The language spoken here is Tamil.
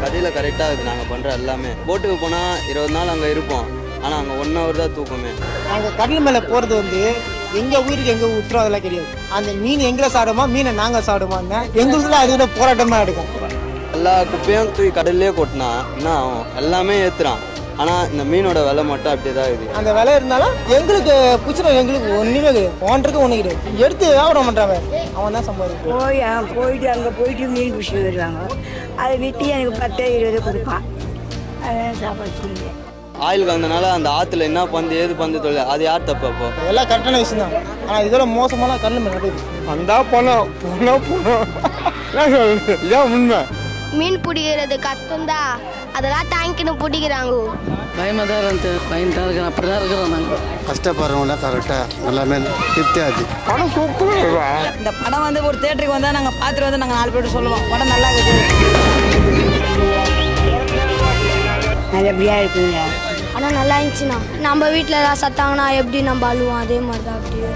கடையில் கரெக்டாக இருக்குது நாங்கள் பண்ணுற எல்லாமே. போட்டுக்கு போனால் 20 நாள் அங்கே இருப்போம், ஆனால் அங்கே 1 hour தான் தூக்கமே. நாங்கள் கடல் மேலே போகிறது வந்து எங்கள் உயிருக்கு எங்கள் விட்டுரும் அதெல்லாம் கிடையாது. அந்த மீன் எங்களை சாப்பிடுமா, மீனை நாங்கள் சாப்பிடுமான்னு எங்களுக்குள்ள அதோட போராட்டமாக எடுக்கும். எல்லா குப்பையும் தூக்கி கடல்லே கொட்டினா என்ன ஆகும்? எல்லாமே ஏற்றுறான், ஆனால் இந்த மீனோட விலை மட்டும் அப்படி தான் இருக்குது. அந்த விலை இருந்தாலும் எங்களுக்கு பிடிச்சிடும், எங்களுக்கு ஒன்றுமே கிடையாது, ஒன்றுக்கு ஒன்று கிடையாது. எடுத்து வியாபாரம் பண்ணுறாங்க, அவன் தான் சம்பாதிக்கும். போயிட்டு அங்கே போயிட்டு மீன் பிடிச்சி வருவாங்க, அதை விட்டு எனக்கு 10-20 கொடுப்பான், அதான் சாப்பாடு. ஆயில் கலந்தனால அந்த ஆற்றுல என்ன பந்து ஏது பந்து தொழில், அது யார் தப்பு? அப்போ எல்லாம் கரெக்டான விஷயம் தான், ஆனால் இதோட மோசமான கடல் மேலே நடக்குது. அந்த போனோம் இதான் உண்மை. மீன் பிடிக்கிறது கஷ்டம்தான், அதெல்லாம் தாங்கின்னு பிடிக்கிறாங்க. பயமாக தான் இருக்கிறேன், அப்படி தான் இருக்கிறோம் நாங்கள். கஷ்டப்படுறவங்களாம் கரெக்டாக எல்லாமே திருப்தியாச்சு. படம் சூப்பராக. இந்த படம் வந்து ஒரு தேட்டருக்கு வந்தால் நாங்கள் பார்த்துட்டு வந்து நாங்கள் 4 பேர் சொல்லுவோம் படம் நல்லா இருக்குது, நல்லபடியா இருக்குங்க. ஆனால் நல்லா இருந்துச்சுண்ணா. நம்ம வீட்டில் ஏதாவது சத்தாங்கன்னா எப்படி நம்ம அழுவோம், அதே மாதிரி தான் அப்படியே.